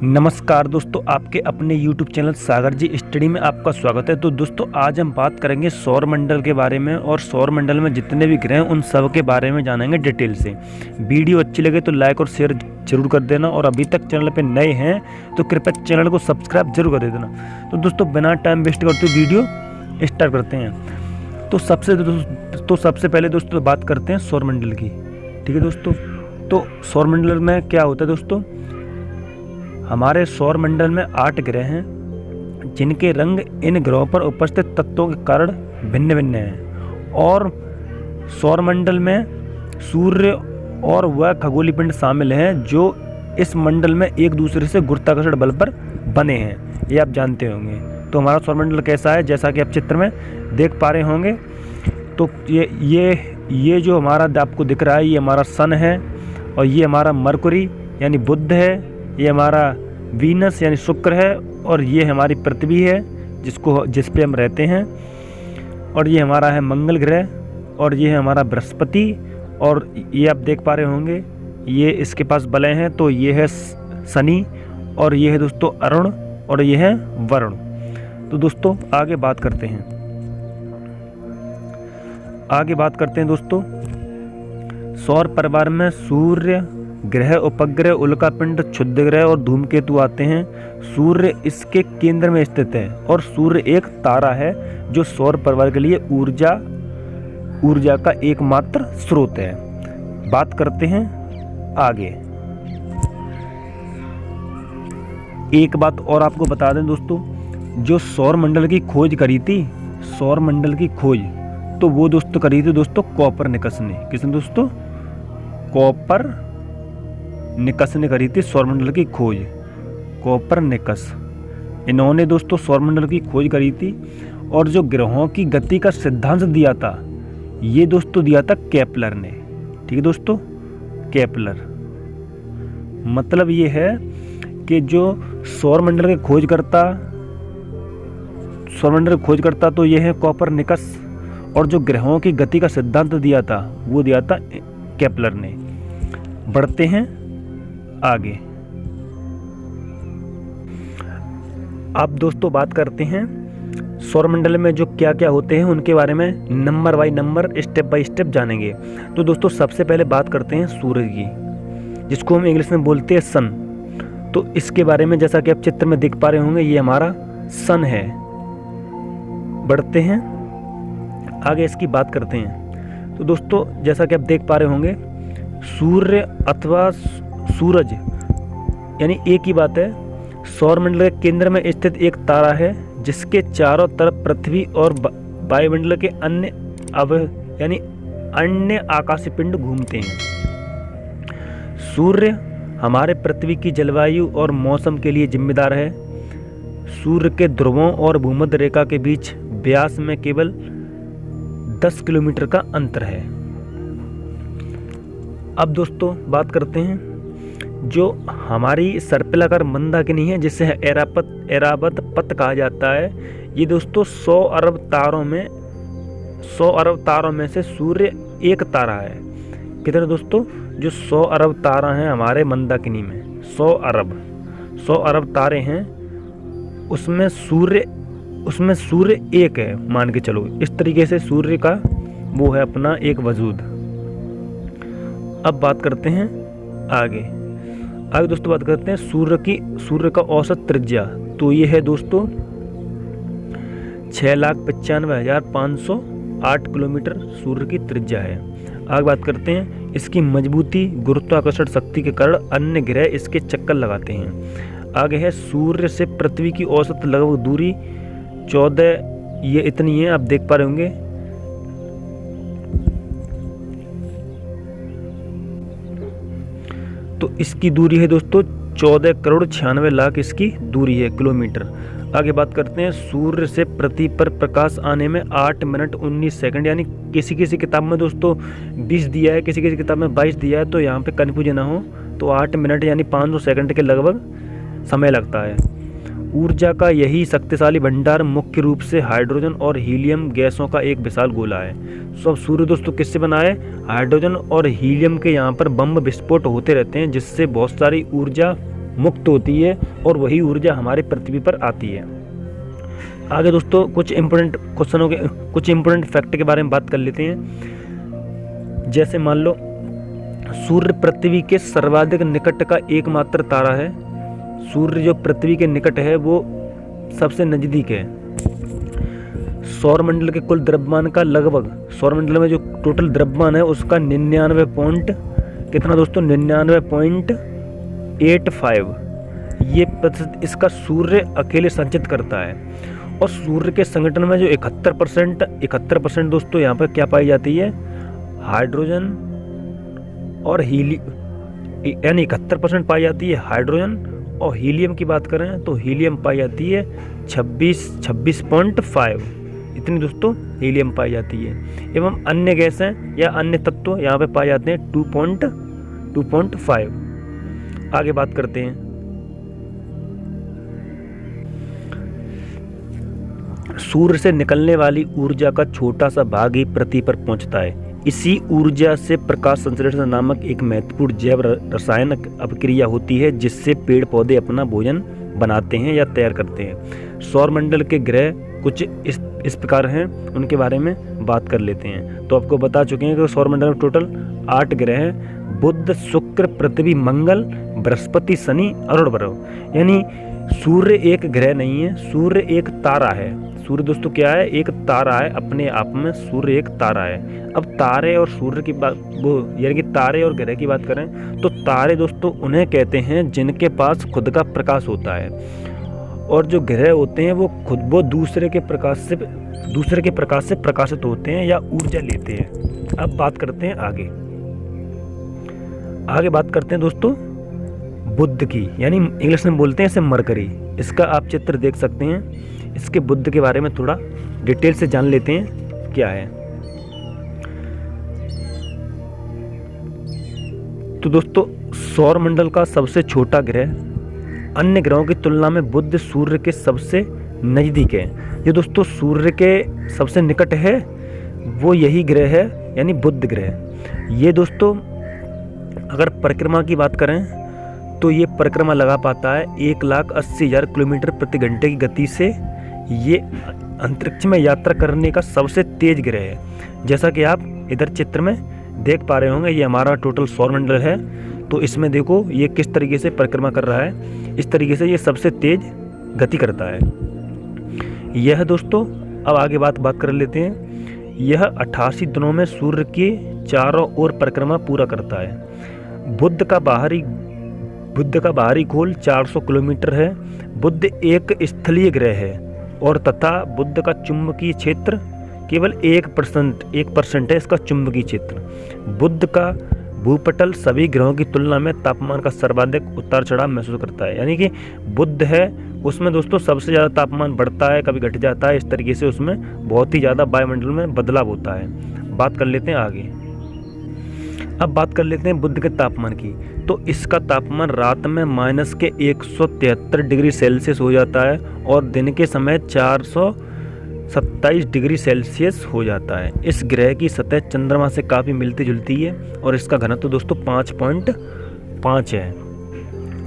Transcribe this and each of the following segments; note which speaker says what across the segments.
Speaker 1: नमस्कार दोस्तों, आपके अपने YouTube चैनल सागर जी स्टडी में आपका स्वागत है। तो दोस्तों आज हम बात करेंगे सौर मंडल के बारे में और सौर मंडल में जितने भी ग्रह हैं उन सब के बारे में जानेंगे डिटेल से। वीडियो अच्छी लगे तो लाइक और शेयर जरूर कर देना और अभी तक चैनल पे नए हैं तो कृपया चैनल को सब्सक्राइब जरूर कर देना। तो दोस्तों बिना टाइम वेस्ट करते हुए वीडियो स्टार्ट करते हैं। तो सबसे पहले दोस्तों बात करते हैं सौर मंडल की। ठीक है दोस्तों, तो सौर मंडल में क्या होता है दोस्तों, हमारे सौर मंडल में 8 ग्रह हैं जिनके रंग इन ग्रहों पर उपस्थित तत्वों के कारण भिन्न भिन्न हैं और सौर मंडल में सूर्य और वह खगोलीय पिंड शामिल हैं जो इस मंडल में एक दूसरे से गुरुत्वाकर्षण बल पर बने हैं, ये आप जानते होंगे। तो हमारा सौर मंडल कैसा है, जैसा कि आप चित्र में देख पा रहे होंगे। तो ये जो हमारा आपको दिख रहा है ये हमारा सन है और ये हमारा मरकुरी यानी बुध है, ये हमारा वीनस यानी शुक्र है और ये हमारी पृथ्वी है जिस पे हम रहते हैं, और ये हमारा है मंगल ग्रह और ये है हमारा बृहस्पति। और ये आप देख पा रहे होंगे ये इसके पास बलय हैं, तो ये है शनि और ये है दोस्तों अरुण और ये है वरुण। तो दोस्तों आगे बात करते हैं दोस्तों सौर परिवार में सूर्य, ग्रह, उपग्रह, उल्कापिंड, क्षुद्रग्रह और धूमकेतु आते हैं। सूर्य इसके केंद्र में स्थित है और सूर्य एक तारा है जो सौर परिवार के लिए ऊर्जा का एकमात्र स्रोत है। बात करते हैं आगे। एक बात और आपको बता दें दोस्तों, जो सौर मंडल की खोज करी थी, सौर मंडल की खोज तो वो दोस्तों करी थी दोस्तों कोपरनिकस ने। किसने दोस्तों? कोपरनिकस ने करी थी सौर मंडल की खोज। कोपरनिकस, इन्होंने दोस्तों सौर मंडल की खोज करी थी और जो ग्रहों की गति का सिद्धांत दिया था ये दोस्तों दिया था केपलर ने। ठीक है दोस्तों, केपलर मतलब ये है कि जो सौर मंडल की खोज करता तो ये है कोपरनिकस और जो ग्रहों की गति का सिद्धांत दिया था वो दिया था केपलर ने। बढ़ते हैं आगे। अब दोस्तों बात करते हैं सौर मंडल में जो क्या क्या होते हैं उनके बारे में number by number step by step जानेंगे। तो दोस्तों सबसे पहले बात करते हैं सूर्य की, जिसको हम इंग्लिश में बोलते हैं सन। तो इसके बारे में जैसा कि आप चित्र में देख पा रहे होंगे ये हमारा सन है। बढ़ते हैं आगे, इसकी बात करते हैं। तो दोस्तों जैसा कि आप देख पा रहे होंगे सूर्य अथवा सूरज यानी एक ही बात है। सौर मंडल के केंद्र में स्थित एक तारा है जिसके चारों तरफ पृथ्वी और वायुमंडल के अन्य आकाशीय पिंड घूमते हैं। सूर्य हमारे पृथ्वी की जलवायु और मौसम के लिए जिम्मेदार है। सूर्य के ध्रुवों और भूमध्य रेखा के बीच व्यास में केवल 10 किलोमीटर का अंतर है। अब दोस्तों बात करते हैं जो हमारी सर्पिलाकार मंदाकिनी है जिसे ऐरावत पथ कहा जाता है। ये दोस्तों 100 अरब तारों में से सूर्य एक तारा है। कितने दोस्तों? जो 100 अरब तारा हैं हमारे मंदाकिनी में, 100 अरब तारे हैं, उसमें सूर्य एक है, मान के चलो। इस तरीके से सूर्य का वो है अपना एक वजूद। अब बात करते हैं आगे दोस्तों बात करते हैं सूर्य का औसत त्रिज्या। तो ये है दोस्तों 6,95,508 किलोमीटर सूर्य की त्रिज्या है। आगे बात करते हैं इसकी मजबूती, गुरुत्वाकर्षण शक्ति के कारण अन्य ग्रह इसके चक्कर लगाते हैं। आगे है सूर्य से पृथ्वी की औसत लगभग दूरी 14, ये इतनी है, आप देख पा रहे होंगे। तो इसकी दूरी है दोस्तों 14,96,00,000 इसकी दूरी है, किलोमीटर। आगे बात करते हैं सूर्य से पृथ्वी पर प्रकाश आने में 8 मिनट 19 सेकंड, यानी किसी किताब में दोस्तों 20 दिया है, किसी किताब में 22 दिया है, तो यहाँ पे कन्फ्यूजन ना हो। तो 8 मिनट यानी 500 सेकंड के लगभग समय लगता है। ऊर्जा का यही शक्तिशाली भंडार मुख्य रूप से हाइड्रोजन और हीलियम गैसों का एक विशाल गोला है। सब सूर्य दोस्तों किससे बना है? हाइड्रोजन और हीलियम के यहाँ पर बम विस्फोट होते रहते हैं जिससे बहुत सारी ऊर्जा मुक्त होती है और वही ऊर्जा हमारे पृथ्वी पर आती है। आगे दोस्तों कुछ इंपॉर्टेंट क्वेश्चनों के, कुछ इंपॉर्टेंट फैक्ट के बारे में बात कर लेते हैं। जैसे मान लो सूर्य पृथ्वी के सर्वाधिक निकट का एकमात्र तारा है। सूर्य जो पृथ्वी के निकट है वो सबसे नज़दीक है। सौरमंडल के कुल द्रव्यमान का लगभग, सौरमंडल में जो टोटल द्रव्यमान है उसका 99 पॉइंट कितना दोस्तों, 99.85 ये प्रतिशत इसका सूर्य अकेले संचित करता है। और सूर्य के संगठन में जो 71% दोस्तों यहाँ पर क्या पाई जाती है, हाइड्रोजन और हीलियम, यानी 71% पाई जाती है हाइड्रोजन, और हीलियम की बात करें तो हीलियम पाई जाती है 26.5 इतनी दोस्तों हीलियम पाई जाती है। एवं अन्य गैसें या अन्य तत्व यहाँ पे पाए जाते हैं 2.5। आगे बात करते हैं। सूर्य से निकलने वाली ऊर्जा का छोटा सा भाग ही पृथ्वी पर पहुंचता है। इसी ऊर्जा से प्रकाश संश्लेषण नामक एक महत्वपूर्ण जैव रासायनिक अभिक्रिया होती है जिससे पेड़ पौधे अपना भोजन बनाते हैं या तैयार करते हैं। सौरमंडल के ग्रह कुछ इस प्रकार हैं, उनके बारे में बात कर लेते हैं। तो आपको बता चुके हैं कि सौरमंडल में टोटल 8 ग्रह हैं, बुध, शुक्र, पृथ्वी, मंगल, बृहस्पति, शनि, अरुण, ग्रह। यानी सूर्य एक ग्रह नहीं है, सूर्य एक तारा है। सूर्य दोस्तों क्या है, एक तारा है, अपने आप में सूर्य एक तारा है। अब तारे और सूर्य की बात, वो यानी कि तारे और ग्रह की बात करें तो तारे दोस्तों उन्हें कहते हैं जिनके पास खुद का प्रकाश होता है, और जो ग्रह होते हैं वो दूसरे के प्रकाश से प्रकाशित होते हैं या ऊर्जा लेते हैं। अब बात करते हैं आगे बात करते हैं दोस्तों बुध की, यानी इंग्लिश में बोलते हैं इसे मरकरी। इसका आप चित्र देख सकते हैं। इसके बुध के बारे में थोड़ा डिटेल से जान लेते हैं क्या है। तो दोस्तों सौरमंडल का सबसे छोटा ग्रह, अन्य ग्रहों की तुलना में बुध सूर्य के सबसे नज़दीक है। ये दोस्तों सूर्य के सबसे निकट है वो यही ग्रह है, यानी बुध ग्रह। ये दोस्तों अगर परिक्रमा की बात करें तो ये परिक्रमा लगा पाता है 1,80,000 किलोमीटर प्रति घंटे की गति से। ये अंतरिक्ष में यात्रा करने का सबसे तेज ग्रह है। जैसा कि आप इधर चित्र में देख पा रहे होंगे, ये हमारा टोटल सौरमंडल है। तो इसमें देखो ये किस तरीके से परिक्रमा कर रहा है, इस तरीके से ये सबसे तेज गति करता है। यह दोस्तों अब आगे बात कर लेते हैं। यह 88 दिनों में सूर्य के चारों ओर परिक्रमा पूरा करता है। बुध का बाहरी गोल 400 किलोमीटर है। बुध एक स्थलीय ग्रह है और तथा बुध का चुंबकीय क्षेत्र केवल 1% है इसका चुंबकीय क्षेत्र। बुध का भूपटल सभी ग्रहों की तुलना में तापमान का सर्वाधिक उतार चढ़ाव महसूस करता है। यानी कि बुध है उसमें दोस्तों सबसे ज़्यादा तापमान बढ़ता है, कभी घट जाता है, इस तरीके से उसमें बहुत ही ज़्यादा वायुमंडल में बदलाव होता है। बात कर लेते हैं आगे। अब बात कर लेते हैं बुध के तापमान की। तो इसका तापमान रात में -173 डिग्री सेल्सियस हो जाता है और दिन के समय 427 डिग्री सेल्सियस हो जाता है। इस ग्रह की सतह चंद्रमा से काफ़ी मिलती जुलती है और इसका घनत्व दोस्तों 5.5 है।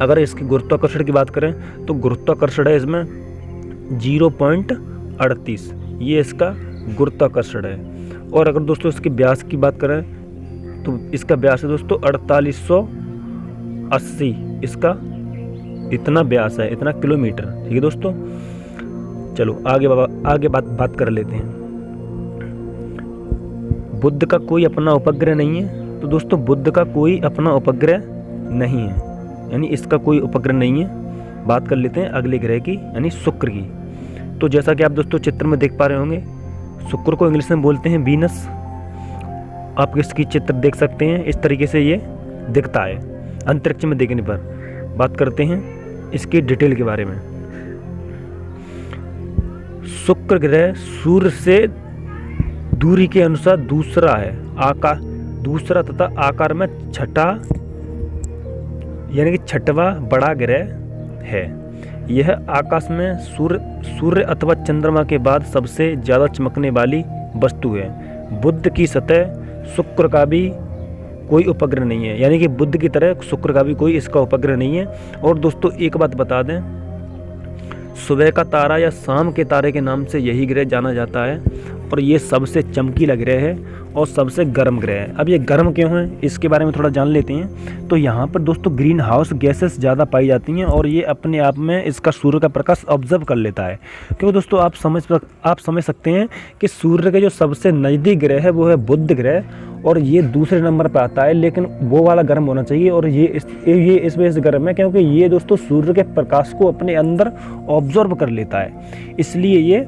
Speaker 1: अगर इसकी गुरुत्वाकर्षण की बात करें तो गुरुत्वाकर्षण है इसमें 0.38, ये इसका गुरुत्वाकर्षण है। और अगर दोस्तों इसके व्यास की बात करें तो इसका व्यास है दोस्तों 4880, इसका इतना व्यास है, इतना किलोमीटर। ठीक है दोस्तों, चलो आगे बात कर लेते हैं। बुध का कोई अपना उपग्रह नहीं है। तो दोस्तों बुध का कोई अपना उपग्रह नहीं है, यानी इसका कोई उपग्रह नहीं है। बात कर लेते हैं अगले ग्रह की, यानी शुक्र की। तो जैसा कि आप दोस्तों चित्र में देख पा रहे होंगे, शुक्र को इंग्लिश में बोलते हैं वीनस। आप इसकी चित्र देख सकते हैं, इस तरीके से ये दिखता है अंतरिक्ष में देखने पर। बात करते हैं इसकी डिटेल के बारे में। शुक्र ग्रह सूर्य से दूरी के अनुसार दूसरा तथा आकार में छठा, यानी कि छठवां बड़ा ग्रह है। यह आकाश में सूर्य अथवा चंद्रमा के बाद सबसे ज़्यादा चमकने वाली वस्तु है। बुध की सतह शुक्र का भी कोई उपग्रह नहीं है, यानी कि बुध की तरह शुक्र का भी कोई इसका उपग्रह नहीं है। और दोस्तों एक बात बता दें, सुबह का तारा या शाम के तारे के नाम से यही ग्रह जाना जाता है और ये सबसे चमकीला ग्रह है और सबसे गर्म ग्रह है। अब ये गर्म क्यों है इसके बारे में थोड़ा जान लेते हैं। तो यहाँ पर दोस्तों ग्रीन हाउस गैसेस ज़्यादा पाई जाती हैं और ये अपने आप में इसका सूर्य का प्रकाश ऑब्जर्व कर लेता है। क्योंकि दोस्तों आप समझ सकते हैं कि सूर्य के जो सबसे नज़दीक ग्रह है वो है बुध ग्रह और ये दूसरे नंबर पर आता है, लेकिन वो वाला गर्म होना चाहिए और ये इस वजह से गर्म है क्योंकि ये दोस्तों सूर्य के प्रकाश को अपने अंदर ऑब्जर्व कर लेता है, इसलिए ये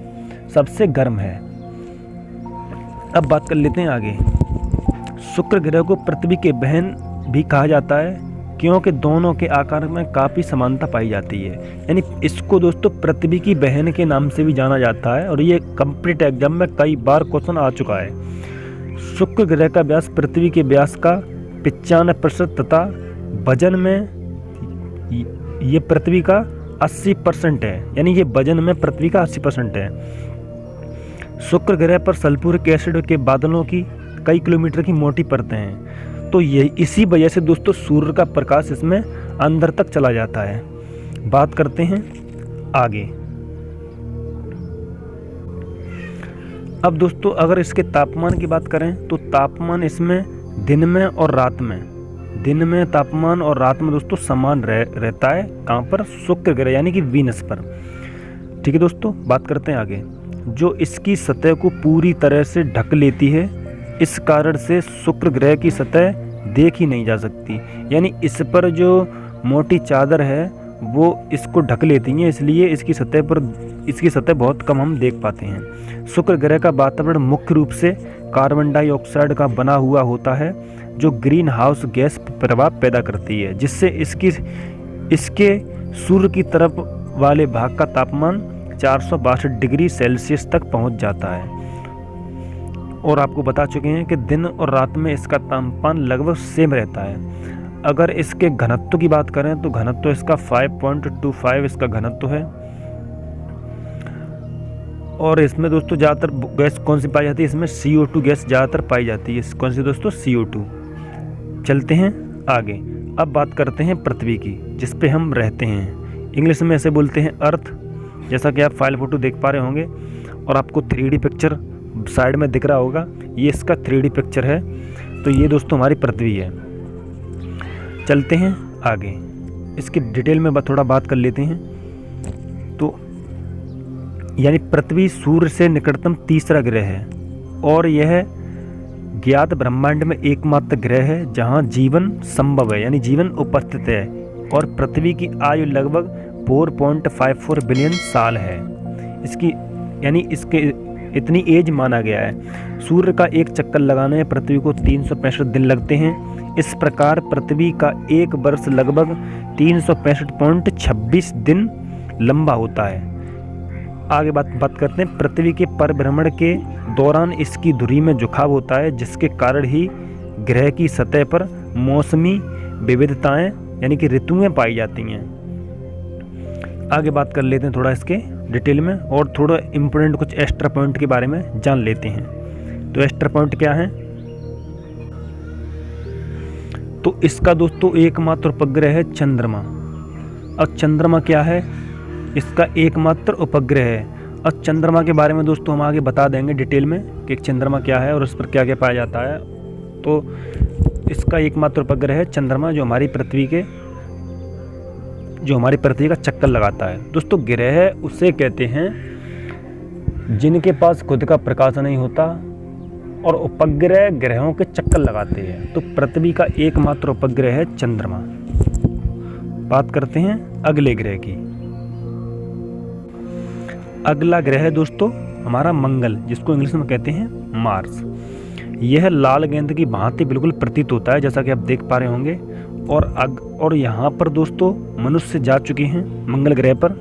Speaker 1: सबसे गर्म है। अब बात कर लेते हैं आगे। शुक्र ग्रह को पृथ्वी के बहन भी कहा जाता है क्योंकि दोनों के आकार में काफ़ी समानता पाई जाती है, यानी इसको दोस्तों पृथ्वी की बहन के नाम से भी जाना जाता है और ये कंप्लीट एग्जाम में कई बार क्वेश्चन आ चुका है। शुक्र ग्रह का व्यास पृथ्वी के व्यास का 95% तथा वजन में ये पृथ्वी का 80% है, यानी ये वजन में पृथ्वी का 80% है। शुक्र ग्रह पर सल्फ्यूरिक एसिड के बादलों की कई किलोमीटर की मोटी परतें हैं, तो ये इसी वजह से दोस्तों सूर्य का प्रकाश इसमें अंदर तक चला जाता है। बात करते हैं आगे। अब दोस्तों अगर इसके तापमान की बात करें तो तापमान इसमें दिन में और रात में तापमान और रात में दोस्तों समान रहता है। कहाँ पर? शुक्र ग्रह यानी कि वीनस पर। ठीक है दोस्तों, बात करते हैं आगे। जो इसकी सतह को पूरी तरह से ढक लेती है, इस कारण से शुक्र ग्रह की सतह देख ही नहीं जा सकती, यानी इस पर जो मोटी चादर है वो इसको ढक लेती है, इसलिए इसकी सतह बहुत कम हम देख पाते हैं। शुक्र ग्रह का वातावरण मुख्य रूप से कार्बन डाइऑक्साइड का बना हुआ होता है जो ग्रीन हाउस गैस प्रभाव पैदा करती है, जिससे इसके सूर्य की तरफ वाले भाग का तापमान 462 डिग्री सेल्सियस तक पहुंच जाता है। और आपको बता चुके हैं कि दिन और रात में इसका तापमान लगभग सेम रहता है। अगर इसके घनत्व की बात करें तो घनत्व इसका 5.25 इसका घनत्व है। और इसमें दोस्तों ज़्यादातर गैस कौन सी पाई जाती है? इसमें CO2 गैस ज़्यादातर पाई जाती है। कौन सी दोस्तों? CO2। चलते हैं आगे। अब बात करते हैं पृथ्वी की, जिस पे हम रहते हैं। इंग्लिश में ऐसे बोलते हैं अर्थ, जैसा कि आप फाइल फोटो देख पा रहे होंगे और आपको 3D पिक्चर साइड में दिख रहा होगा, ये इसका 3D पिक्चर है। तो ये दोस्तों हमारी पृथ्वी है। चलते हैं आगे, इसकी डिटेल में थोड़ा बात कर लेते हैं। तो यानी पृथ्वी सूर्य से निकटतम तीसरा ग्रह है और यह ज्ञात ब्रह्मांड में एकमात्र ग्रह है जहां जीवन संभव है, यानी जीवन उपस्थित है। और पृथ्वी की आयु लगभग 4.54 बिलियन साल है। इसके इतनी एज माना गया है। सूर्य का एक चक्कर लगाने में पृथ्वी को 365 दिन लगते हैं। इस प्रकार पृथ्वी का एक वर्ष लगभग 365.26 दिन लंबा होता है। आगे बात करते हैं। पृथ्वी के परिभ्रमण के दौरान इसकी धुरी में झुकाव होता है, जिसके कारण ही ग्रह की सतह पर मौसमी विविधताएं यानी कि ऋतुएं पाई जाती हैं। आगे बात कर लेते हैं थोड़ा इसके डिटेल में और थोड़ा इम्पोर्टेंट कुछ एक्स्ट्रा पॉइंट के बारे में जान लेते हैं। तो एक्स्ट्रा पॉइंट क्या है? तो इसका दोस्तों एकमात्र उपग्रह है चंद्रमा। और चंद्रमा क्या है? इसका एकमात्र उपग्रह है। और चंद्रमा के बारे में दोस्तों हम आगे बता देंगे डिटेल में कि चंद्रमा क्या है और उस पर क्या क्या पाया जाता है। तो इसका एकमात्र उपग्रह है चंद्रमा, जो हमारी पृथ्वी का चक्कर लगाता है। दोस्तों ग्रह उसे कहते हैं जिनके पास खुद का प्रकाश नहीं होता और उपग्रह ग्रहों के चक्कर लगाते हैं। तो पृथ्वी का एकमात्र उपग्रह है चंद्रमा। बात करते हैं अगले ग्रह की। अगला ग्रह है दोस्तों हमारा मंगल, जिसको इंग्लिश में कहते हैं मार्स। यह लाल गेंद की भांति बिल्कुल प्रतीत होता है, जैसा कि आप देख पा रहे होंगे। और यहाँ पर दोस्तों मनुष्य जा चुके हैं मंगल ग्रह पर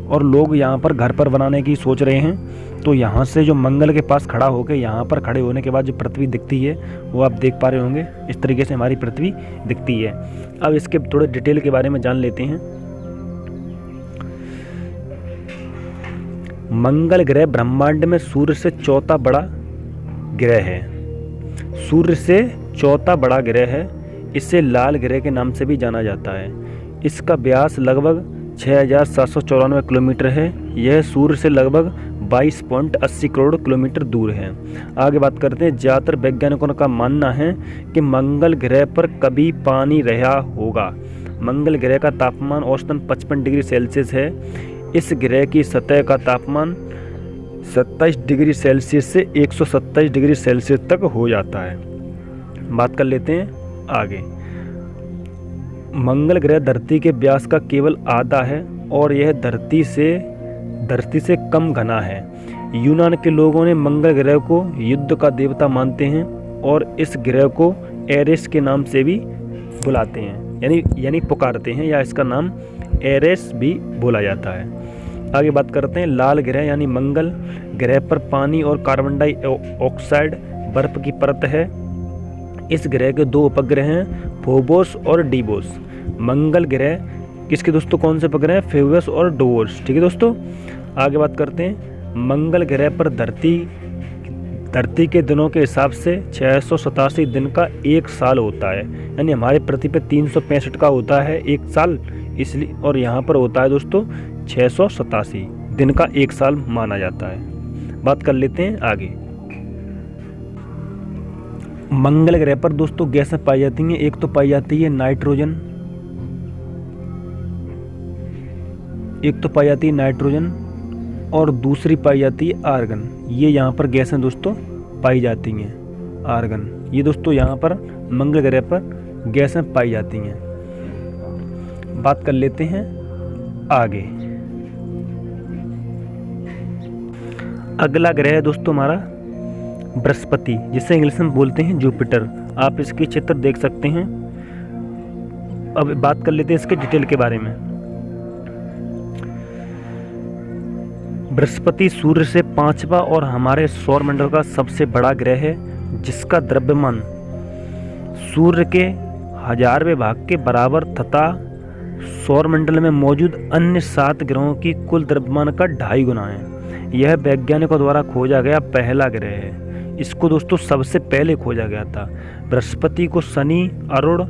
Speaker 1: और लोग यहाँ पर घर पर बनाने की सोच रहे हैं। तो यहाँ से जो मंगल के पास खड़ा होकर यहाँ पर खड़े होने के बाद जो पृथ्वी दिखती है वो आप देख पा रहे होंगे। इस तरीके से हमारी पृथ्वी दिखती है। अब इसके थोड़े डिटेल के बारे में जान लेते हैं। मंगल ग्रह ब्रह्मांड में सूर्य से चौथा बड़ा ग्रह है। सूर्य से चौथा बड़ा ग्रह है। इसे लाल ग्रह के नाम से भी जाना जाता है। इसका व्यास लगभग 6794 किलोमीटर है। यह सूर्य से लगभग 22.80 करोड़ किलोमीटर दूर है। आगे बात करते हैं। ज़्यादातर वैज्ञानिकों का मानना है कि मंगल ग्रह पर कभी पानी रहा होगा। मंगल ग्रह का तापमान औसतन 55 डिग्री सेल्सियस है। इस ग्रह की सतह का तापमान 27 डिग्री सेल्सियस से 127 डिग्री सेल्सियस तक हो जाता है। बात कर लेते हैं आगे। मंगल ग्रह धरती के व्यास का केवल आधा है और यह धरती से कम घना है। यूनान के लोगों ने मंगल ग्रह को युद्ध का देवता मानते हैं और इस ग्रह को एरेस के नाम से भी बुलाते हैं, यानी पुकारते हैं, या इसका नाम एरेस भी बोला जाता है। आगे बात करते हैं। लाल ग्रह यानी मंगल ग्रह पर पानी और कार्बन डाइऑक्साइड बर्फ की परत है। इस ग्रह के 2 उपग्रह हैं, फोबोस और डीबोस। मंगल ग्रह किसके दोस्तों कौन से उपग्रह हैं? फेबोस और डोवोस। ठीक है दोस्तों। आगे बात करते हैं। मंगल ग्रह पर धरती के दिनों के हिसाब से 687 दिन का एक साल होता है, यानी हमारे पृथ्वी पे 365 का होता है एक साल, इसलिए, और यहाँ पर होता है दोस्तों 687 दिन का एक साल माना जाता है। बात कर लेते हैं आगे। मंगल ग्रह पर दोस्तों गैसें पाई जाती हैं। एक तो पाई जाती है नाइट्रोजन, और दूसरी पाई जाती है आर्गन। ये यहाँ पर गैसें दोस्तों पाई जाती हैं, आर्गन। ये दोस्तों यहाँ पर मंगल ग्रह पर गैसें पाई जाती हैं। बात कर लेते हैं आगे। अगला ग्रह है दोस्तों हमारा बृहस्पति, जिसे इंग्लिश में बोलते हैं जुपिटर। आप इसके चित्र देख सकते हैं। अब बात कर लेते हैं इसके डिटेल के बारे में। बृहस्पति सूर्य से 5वां और हमारे सौर मंडल का सबसे बड़ा ग्रह है, जिसका द्रव्यमान सूर्य के 1000वें भाग के बराबर तथा सौर मंडल में मौजूद अन्य 7 ग्रहों की कुल द्रव्यमान का 2.5 गुना है। यह वैज्ञानिकों द्वारा खोजा गया पहला ग्रह है। इसको दोस्तों सबसे पहले खोजा गया था। बृहस्पति को शनि, अरुण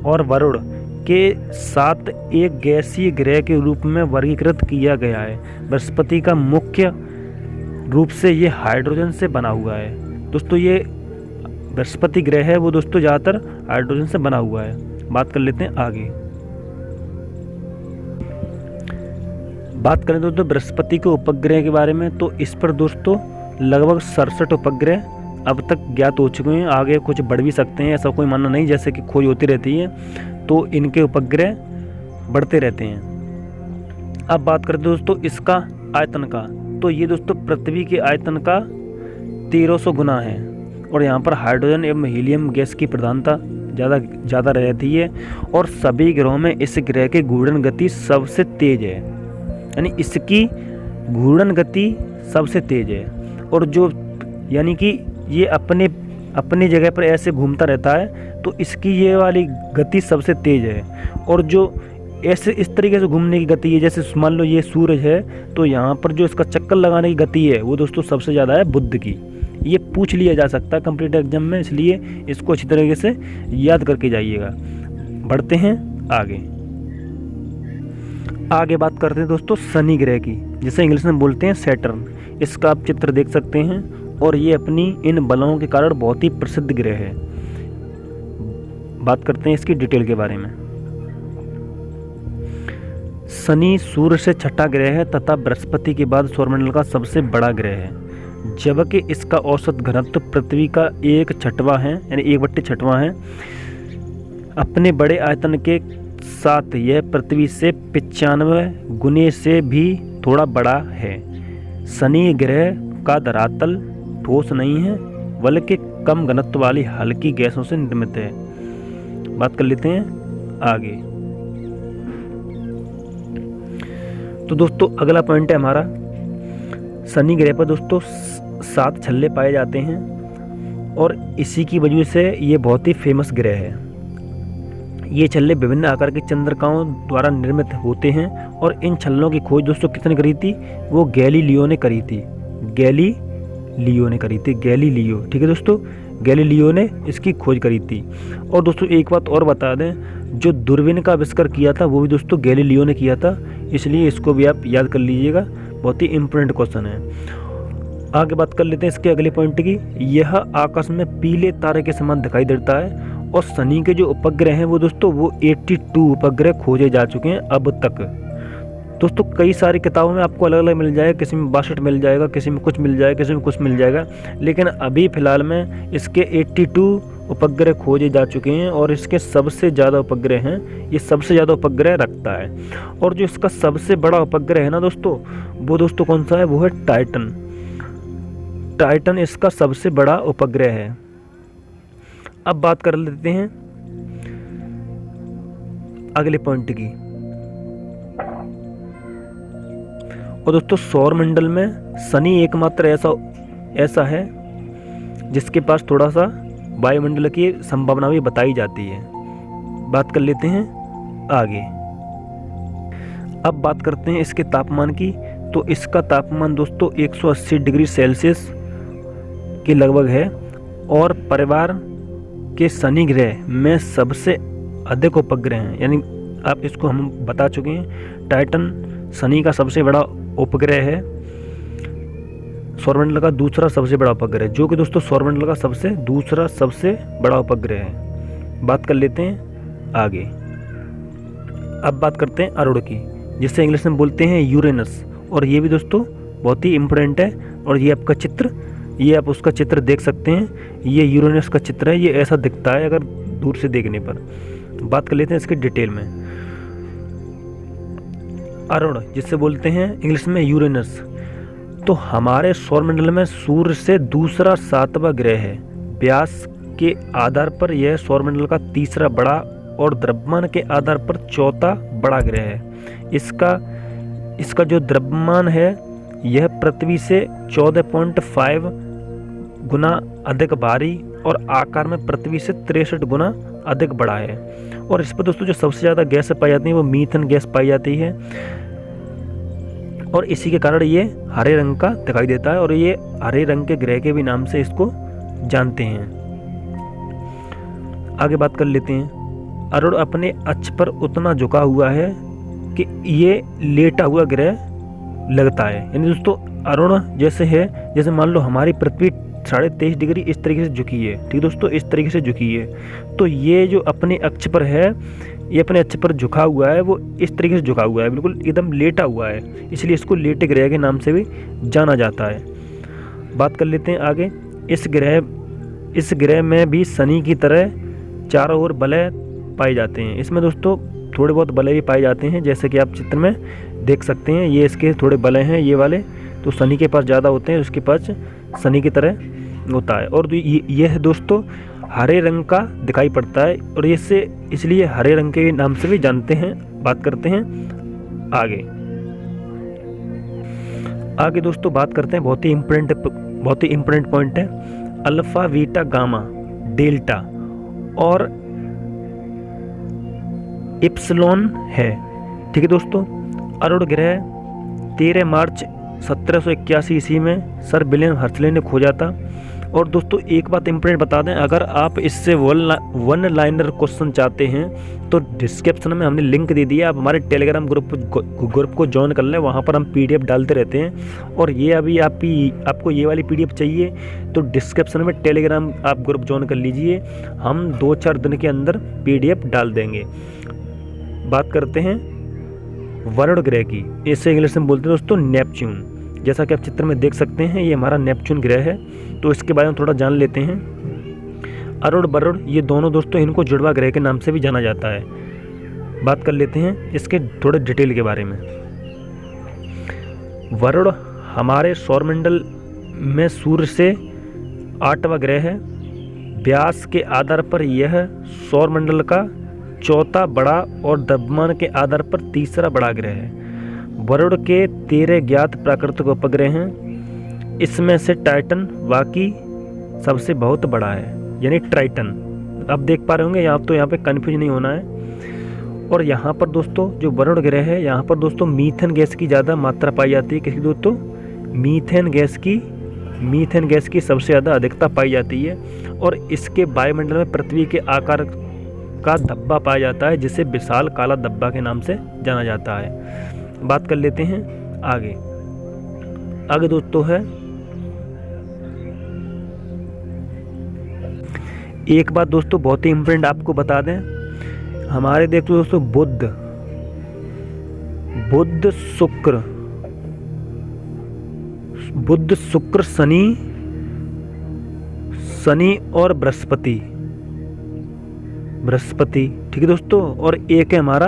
Speaker 1: और वरुण के साथ एक गैसीय ग्रह के रूप में वर्गीकृत किया गया है। बृहस्पति का मुख्य रूप से ये हाइड्रोजन से बना हुआ है। दोस्तों ये बृहस्पति ग्रह है वो दोस्तों ज़्यादातर हाइड्रोजन से बना हुआ है। बात कर लेते हैं आगे। बात करें दोस्तों बृहस्पति के उपग्रह के बारे में, तो इस पर दोस्तों लगभग 67 उपग्रह अब तक ज्ञात हो चुके हैं। आगे कुछ बढ़ भी सकते हैं, ऐसा कोई मानना नहीं, जैसे कि खोज होती रहती है तो इनके उपग्रह बढ़ते रहते हैं। अब बात करते हैं दोस्तों इसका आयतन का, तो ये दोस्तों पृथ्वी के आयतन का 1300 गुना है और यहाँ पर हाइड्रोजन एवं हीलियम गैस की प्रधानता ज़्यादा रहती है। और सभी ग्रहों में इस ग्रह की घूर्णन गति सबसे तेज है, यानी इसकी घूर्णन गति सबसे तेज है। और जो यानी कि ये अपनी जगह पर ऐसे घूमता रहता है तो इसकी ये वाली गति सबसे तेज है। और जो ऐसे इस तरीके से घूमने की गति है, जैसे मान लो ये सूरज है तो यहाँ पर जो इसका चक्कर लगाने की गति है वो दोस्तों सबसे ज़्यादा है बुध की। ये पूछ लिया जा सकता है कंप्लीट एग्जाम में, इसलिए इसको अच्छी तरीके से याद करके जाइएगा। बढ़ते हैं आगे बात करते हैं दोस्तों शनि ग्रह की, जिसे इंग्लिश में बोलते हैं सैटर्न। इसका आप चित्र देख सकते हैं और ये अपनी इन बलों के कारण बहुत ही प्रसिद्ध ग्रह है। बात करते हैं इसकी डिटेल के बारे में। शनि सूर्य से 6ठा ग्रह है तथा बृहस्पति के बाद सौरमंडल का सबसे बड़ा ग्रह है, जबकि इसका औसत घनत्व पृथ्वी का 1/6 है, यानी 1/6 है। अपने बड़े आयतन के साथ यह पृथ्वी से 95 गुने से भी थोड़ा बड़ा है। शनि ग्रह का धरातल ठोस नहीं है बल्कि कम घनत्व वाली हल्की गैसों से निर्मित है। बात कर लेते हैं आगे। तो दोस्तों अगला पॉइंट है हमारा, शनि ग्रह पर दोस्तों 7 छल्ले पाए जाते हैं और इसी की वजह से ये बहुत ही फेमस ग्रह है। ये छल्ले विभिन्न आकार के चंद्रिकाओं द्वारा निर्मित होते हैं और इन छल्लों की खोज दोस्तों किसने करी थी? वो गैलीलियो ने करी थी। गैलीलियो, ठीक है दोस्तों। गैलीलियो ने इसकी खोज करी थी। और दोस्तों एक बात और बता दें, जो दूरबीन का आविष्कार किया था वो भी दोस्तों गैलीलियो ने किया था, इसलिए इसको भी आप याद कर लीजिएगा, बहुत ही इम्पोर्टेंट क्वेश्चन है। आगे बात कर लेते हैं इसके अगले पॉइंट की। यह आकाश में पीले तारे के समान दिखाई देता है। और शनि के जो उपग्रह हैं वो दोस्तों वो 82 उपग्रह खोजे जा चुके हैं अब तक। दोस्तों कई सारी किताबों में आपको अलग अलग मिल जाएगा, किसी में 62 मिल जाएगा, किसी में कुछ मिल जाएगा, किसी में कुछ मिल जाएगा, लेकिन अभी फ़िलहाल में इसके 82 उपग्रह खोजे जा चुके हैं और इसके सबसे ज़्यादा उपग्रह हैं, ये सबसे ज़्यादा उपग्रह रखता है। और जो इसका सबसे बड़ा उपग्रह है ना दोस्तों, वो दोस्तों कौन सा है, वो है टाइटन। टाइटन इसका सबसे बड़ा उपग्रह है। अब बात कर लेते हैं अगले पॉइंट की। और दोस्तों सौरमंडल में शनि एकमात्र ऐसा है जिसके पास थोड़ा सा वायुमंडल की संभावना भी बताई जाती है। बात कर लेते हैं आगे। अब बात करते हैं इसके तापमान की। तो इसका तापमान दोस्तों 180 डिग्री सेल्सियस के लगभग है। और परिवार के शनि ग्रह में सबसे अधिक उपग्रह हैं, यानी आप इसको हम बता चुके हैं, टाइटन शनि का सबसे बड़ा उपग्रह है, सौरमंडल का दूसरा सबसे बड़ा उपग्रह, जो कि दोस्तों सौरमंडल का दूसरा सबसे बड़ा उपग्रह है। बात कर लेते हैं आगे। अब बात करते हैं अरुण की, जिसे इंग्लिश में बोलते हैं यूरेनस। और ये भी दोस्तों बहुत ही इम्पोर्टेंट है। और ये आपका चित्र, ये आप उसका चित्र देख सकते हैं, ये यूरेनस का चित्र है, ये ऐसा दिखता है अगर दूर से देखने पर। बात कर लेते हैं इसकी डिटेल में। अरुण जिससे बोलते हैं इंग्लिश में यूरेनस, तो हमारे सौरमंडल में सूर्य से दूसरा 7वां ग्रह है। व्यास के आधार पर यह सौरमंडल का तीसरा बड़ा और द्रव्यमान के आधार पर चौथा बड़ा ग्रह है। इसका जो द्रव्यमान है यह पृथ्वी से 14.5 गुना अधिक भारी और आकार में पृथ्वी से 63 गुना अधिक बड़ा है। और इस पर दोस्तों जो सबसे ज़्यादा गैस पाई जाती है वो मीथेन गैस पाई जाती है। और इसी के कारण ये हरे रंग का दिखाई देता है और ये हरे रंग के ग्रह के भी नाम से इसको जानते हैं। आगे बात कर लेते हैं। अरुण अपने अक्ष पर उतना झुका हुआ है कि ये लेटा हुआ ग्रह लगता है। यानी दोस्तों अरुण जैसे है, जैसे मान लो हमारी पृथ्वी 23.5 डिग्री इस तरीके से झुकी है, ठीक दोस्तों, इस तरीके से झुकी है। तो ये जो अपने अक्ष पर है, ये अपने अक्ष पर झुका हुआ है, वो इस तरीके से झुका हुआ है, बिल्कुल एकदम लेटा हुआ है, इसलिए इसको लेटे ग्रह के नाम से भी जाना जाता है। बात कर लेते हैं आगे। इस ग्रह में भी शनि की तरह चारों ओर वलय पाए जाते हैं। इसमें दोस्तों थोड़े बहुत वलय भी पाए जाते हैं, जैसे कि आप चित्र में देख सकते हैं, ये इसके थोड़े वलय हैं, ये वाले तो शनि के पास ज़्यादा होते हैं, उसके पास शनि की तरह होता है। और यह दोस्तों हरे रंग का दिखाई पड़ता है और इसलिए हरे रंग के नाम से भी जानते हैं। बात करते हैं आगे दोस्तों बात करते हैं बहुत ही इम्पोर्टेंट पॉइंट है, अल्फा बीटा गामा डेल्टा और इप्सिलॉन है। ठीक है दोस्तों, अरुण ग्रह 13 मार्च 1781 ईस्वी में सर विलियम हर्शले ने खोजा था। और दोस्तों एक बात इम्पोर्टेंट बता दें, अगर आप इससे वन लाइनर क्वेश्चन चाहते हैं तो डिस्क्रिप्शन में हमने लिंक दे दिया, आप हमारे टेलीग्राम ग्रुप को ज्वाइन कर लें, वहाँ पर हम PDF डालते रहते हैं। और ये अभी आपको ये वाली PDF चाहिए तो डिस्क्रिप्शन में टेलीग्राम आप ग्रुप ज्वाइन कर लीजिए, हम 2-4 दिन के अंदर PDF डाल देंगे। बात करते हैं वरुण ग्रह की, इसे इंग्लिश में बोलते हैं दोस्तों नेपच्यून। जैसा कि आप चित्र में देख सकते हैं, ये हमारा नेपच्यून ग्रह है, तो इसके बारे में थोड़ा जान लेते हैं। अरुण वरुण ये दोनों दोस्तों, इनको जुड़वा ग्रह के नाम से भी जाना जाता है। बात कर लेते हैं इसके थोड़े डिटेल के बारे में। वरुण हमारे सौरमंडल में सूर्य से 8वां ग्रह है। व्यास के आधार पर यह सौरमंडल का चौथा बड़ा और द्रव्यमान के आधार पर तीसरा बड़ा ग्रह है। वरुण के 13 ज्ञात प्राकृतिक उपग्रह हैं, इसमें से टाइटन बाकी सबसे बहुत बड़ा है, यानी ट्राइटन। आप देख पा रहे होंगे, यहाँ पे कन्फ्यूज नहीं होना है। और यहाँ पर दोस्तों जो वरुण ग्रह है, यहाँ पर दोस्तों मीथेन गैस की ज़्यादा मात्रा पाई जाती है। किसकी दोस्तों? मीथेन गैस की मीथेन गैस की सबसे ज़्यादा अधिकता पाई जाती है और इसके वायुमंडल में पृथ्वी के आकार का धब्बा पाया जाता है, जिसे विशाल काला धब्बा के नाम से जाना जाता है। बात कर लेते हैं आगे दोस्तों है, एक बात दोस्तों बहुत ही इम्पोर्टेंट आपको बता दें, हमारे देखो दोस्तों बुध शुक्र शनि और बृहस्पति, ठीक है दोस्तों, और एक है हमारा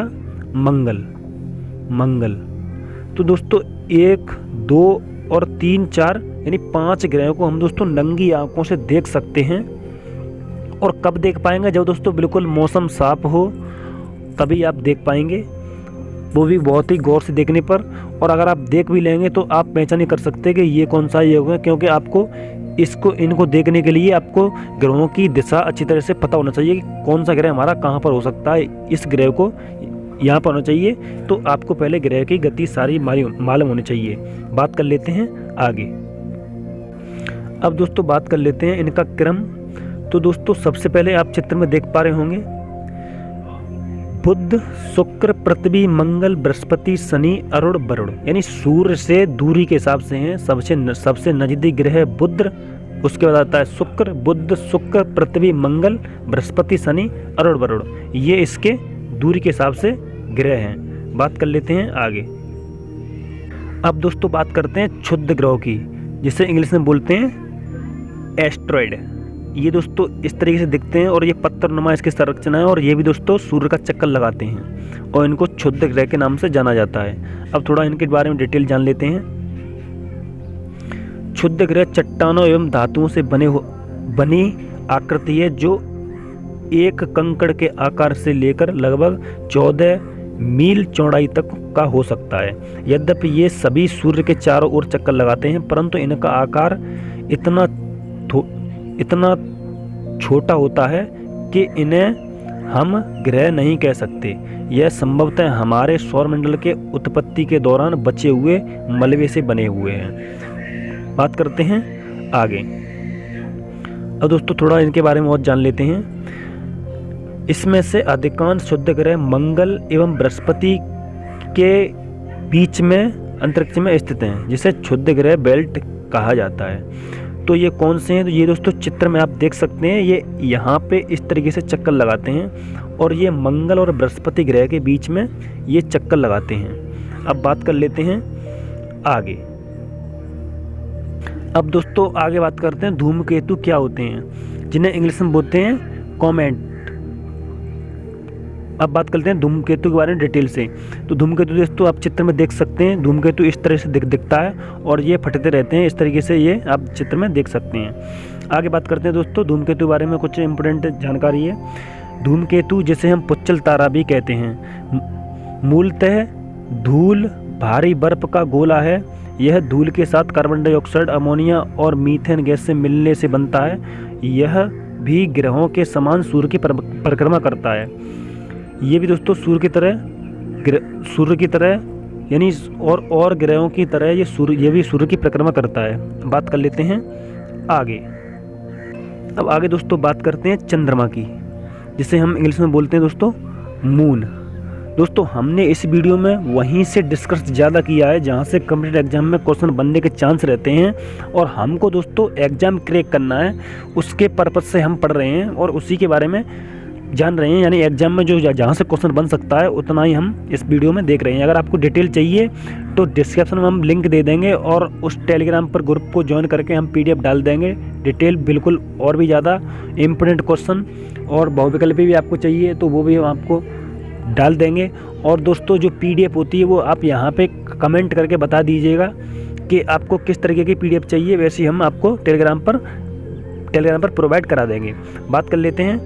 Speaker 1: मंगल। तो दोस्तों 1, 2 और 3, 4 यानी 5 ग्रहों को हम दोस्तों नंगी आंखों से देख सकते हैं। और कब देख पाएंगे? जब दोस्तों बिल्कुल मौसम साफ हो तभी आप देख पाएंगे, वो भी बहुत ही गौर से देखने पर। और अगर आप देख भी लेंगे तो आप पहचान नहीं कर सकते कि ये कौन सा योग है, क्योंकि आपको इनको देखने के लिए आपको ग्रहों की दिशा अच्छी तरह से पता होना चाहिए कि कौन सा ग्रह हमारा कहाँ पर हो सकता है, इस ग्रह को यहाँ पर होना चाहिए। तो आपको पहले ग्रह की गति सारी मालूम होनी चाहिए। बात कर लेते हैं आगे। अब दोस्तों बात कर लेते हैं इनका क्रम। तो दोस्तों सबसे पहले आप चित्र में देख पा रहे होंगे, बुध, शुक्र, पृथ्वी, मंगल, बृहस्पति, शनि, अरुण, वरुण, यानी सूर्य से दूरी के हिसाब से हैं। सबसे नजदीक ग्रह बुध, उसके बाद आता है शुक्र, बुध, शुक्र, पृथ्वी, मंगल, बृहस्पति, शनि, अरुण, वरुण, ये इसके दूरी के हिसाब से ग्रह हैं। बात कर लेते हैं आगे। अब दोस्तों बात करते हैं क्षुद्र ग्रहों की, जिसे इंग्लिश में बोलते हैं एस्ट्रॉयड। ये दोस्तों इस तरीके से दिखते हैं और ये पत्थरनुमा इसकी संरचना है, और ये भी दोस्तों सूर्य का चक्कर लगाते हैं और इनको क्षुद्र ग्रह के नाम से जाना जाता है। अब थोड़ा इनके बारे में डिटेल जान लेते हैं। क्षुद्र ग्रह चट्टानों एवं धातुओं से बनी आकृति है, जो एक कंकड़ के आकार से लेकर लगभग 14 मील चौड़ाई तक का हो सकता है। यद्यपि ये सभी सूर्य के चारों ओर चक्कर लगाते हैं, परंतु इनका आकार इतना छोटा होता है कि इन्हें हम ग्रह नहीं कह सकते। यह संभवतः हमारे सौरमंडल के उत्पत्ति के दौरान बचे हुए मलबे से बने हुए हैं। बात करते हैं आगे। अब दोस्तों थोड़ा इनके बारे में और जान लेते हैं। इसमें से अधिकांश क्षुद्र ग्रह मंगल एवं बृहस्पति के बीच में अंतरिक्ष में स्थित हैं, जिसे क्षुद्र ग्रह बेल्ट कहा जाता है। तो ये कौन से हैं? तो ये दोस्तों चित्र में आप देख सकते हैं, ये यहाँ पे इस तरीके से चक्कर लगाते हैं और ये मंगल और बृहस्पति ग्रह के बीच में ये चक्कर लगाते हैं। अब बात कर लेते हैं आगे। अब दोस्तों आगे बात करते हैं धूमकेतु क्या होते हैं, जिन्हें इंग्लिश में बोलते हैं कॉमेट। अब बात करते हैं धूमकेतु के बारे में डिटेल से। तो धूमकेतु दोस्तों आप चित्र में देख सकते हैं, धूमकेतु इस तरह से दिखता है और ये फटते रहते हैं, इस तरीके से ये आप चित्र में देख सकते हैं। आगे बात करते हैं दोस्तों धूमकेतु के बारे में कुछ इंपोर्टेंट जानकारी है। धूमकेतु जिसे हम पुच्चल तारा भी कहते हैं, मूलतः धूल भारी बर्फ का गोला है। यह धूल के साथ कार्बन डाइऑक्साइड, अमोनिया और मीथेन गैस से मिलने से बनता है। यह भी ग्रहों के समान सूर्य की परिक्रमा करता है। ये भी दोस्तों सूर्य की तरह यानी और ग्रहों की तरह ये भी सूर्य की परिक्रमा करता है। बात कर लेते हैं आगे। अब आगे दोस्तों बात करते हैं चंद्रमा की, जिसे हम इंग्लिश में बोलते हैं दोस्तों मून। दोस्तों हमने इस वीडियो में वहीं से डिस्कस ज़्यादा किया है जहाँ से कॉम्पिटिटिव एग्जाम में क्वेश्चन बनने के चांस रहते हैं, और हमको दोस्तों एग्जाम क्रैक करना है, उसके पर्पज़ से हम पढ़ रहे हैं और उसी के बारे में जान रहे हैं। यानी एग्जाम में जो जहाँ से क्वेश्चन बन सकता है उतना ही हम इस वीडियो में देख रहे हैं। अगर आपको डिटेल चाहिए तो डिस्क्रिप्शन में हम लिंक दे देंगे और उस टेलीग्राम पर ग्रुप को ज्वाइन करके हम PDF डाल देंगे। डिटेल बिल्कुल और भी ज़्यादा इम्पोर्टेंट क्वेश्चन और बहुविकल्पी भी आपको चाहिए तो वो भी हम आपको डाल देंगे। और दोस्तों जो PDF होती है वो आप यहाँ पे कमेंट करके बता दीजिएगा कि आपको किस तरीके की PDF चाहिए, वैसे ही हम आपको टेलीग्राम पर प्रोवाइड करा देंगे। बात कर लेते हैं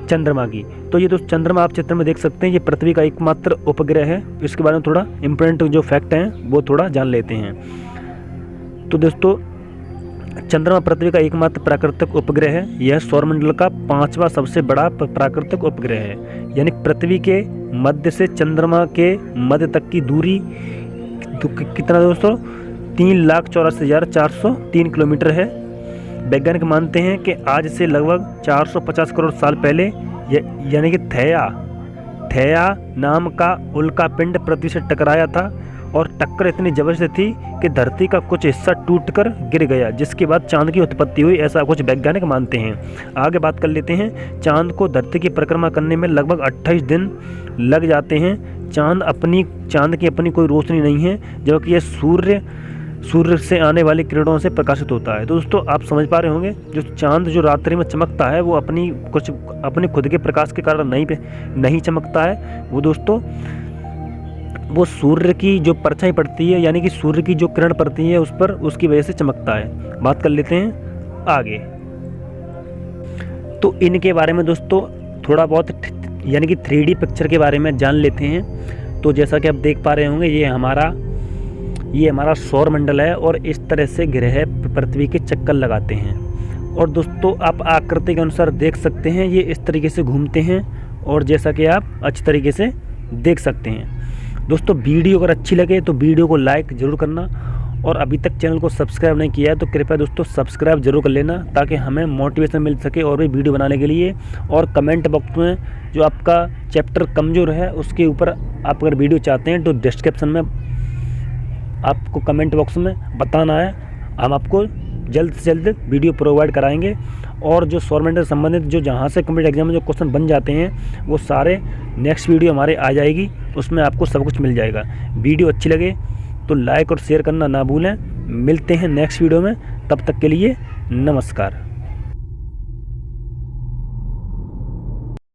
Speaker 1: चंद्रमा की। तो ये दोस्त चंद्रमा आप चित्र में देख सकते हैं, ये पृथ्वी का एकमात्र उपग्रह है। इसके बारे में थोड़ा इम्पोर्टेंट जो फैक्ट हैं वो थोड़ा जान लेते हैं। तो दोस्तों चंद्रमा पृथ्वी का एकमात्र प्राकृतिक उपग्रह है। यह सौरमंडल का 5वां सबसे बड़ा प्राकृतिक उपग्रह है। यानी पृथ्वी के मध्य से चंद्रमा के मध्य तक की दूरी कितना दोस्तों 3,84,403 किलोमीटर है। वैज्ञानिक मानते हैं कि आज से लगभग 450 करोड़ साल पहले यानी कि थेया नाम का उल्का पिंड पृथ्वी से टकराया था और टक्कर इतनी जबरदस्त थी कि धरती का कुछ हिस्सा टूटकर गिर गया, जिसके बाद चांद की उत्पत्ति हुई, ऐसा कुछ वैज्ञानिक मानते हैं। आगे बात कर लेते हैं। चांद को धरती की परिक्रमा करने में लगभग 28 दिन लग जाते हैं। चांद की अपनी कोई रोशनी नहीं है, जबकि यह सूर्य से आने वाली किरणों से प्रकाशित होता है। तो दोस्तों आप समझ पा रहे होंगे, जो चांद जो रात्रि में चमकता है वो अपने खुद के प्रकाश के कारण नहीं चमकता है। वो दोस्तों वो सूर्य की जो परछाई पड़ती है, यानी कि सूर्य की जो किरण पड़ती है उस पर, उसकी वजह से चमकता है। बात कर लेते हैं आगे। तो इनके बारे में दोस्तों थोड़ा बहुत यानी कि 3D पिक्चर के बारे में जान लेते हैं। तो जैसा कि आप देख पा रहे होंगे, ये हमारा सौर मंडल है और इस तरह से ग्रह पृथ्वी के चक्कर लगाते हैं। और दोस्तों आप आकृति के अनुसार देख सकते हैं, ये इस तरीके से घूमते हैं और जैसा कि आप अच्छी तरीके से देख सकते हैं। दोस्तों वीडियो अगर अच्छी लगे तो वीडियो को लाइक ज़रूर करना, और अभी तक चैनल को सब्सक्राइब नहीं किया है तो कृपया दोस्तों सब्सक्राइब जरूर कर लेना, ताकि हमें मोटिवेशन मिल सके और भी वीडियो बनाने के लिए। और कमेंट बॉक्स में जो आपका चैप्टर कमज़ोर है उसके ऊपर आप अगर वीडियो चाहते हैं तो डिस्क्रिप्शन में आपको कमेंट बॉक्स में बताना है, हम आपको जल्द से जल्द वीडियो प्रोवाइड कराएंगे। और जो सौर मंडल से संबंधित जो जहाँ से कम्पिटिटिव एग्जाम में जो क्वेश्चन बन जाते हैं वो सारे नेक्स्ट वीडियो हमारे आ जाएगी, उसमें आपको सब कुछ मिल जाएगा। वीडियो अच्छी लगे तो लाइक और शेयर करना ना भूलें। मिलते हैं नेक्स्ट वीडियो में, तब तक के लिए नमस्कार।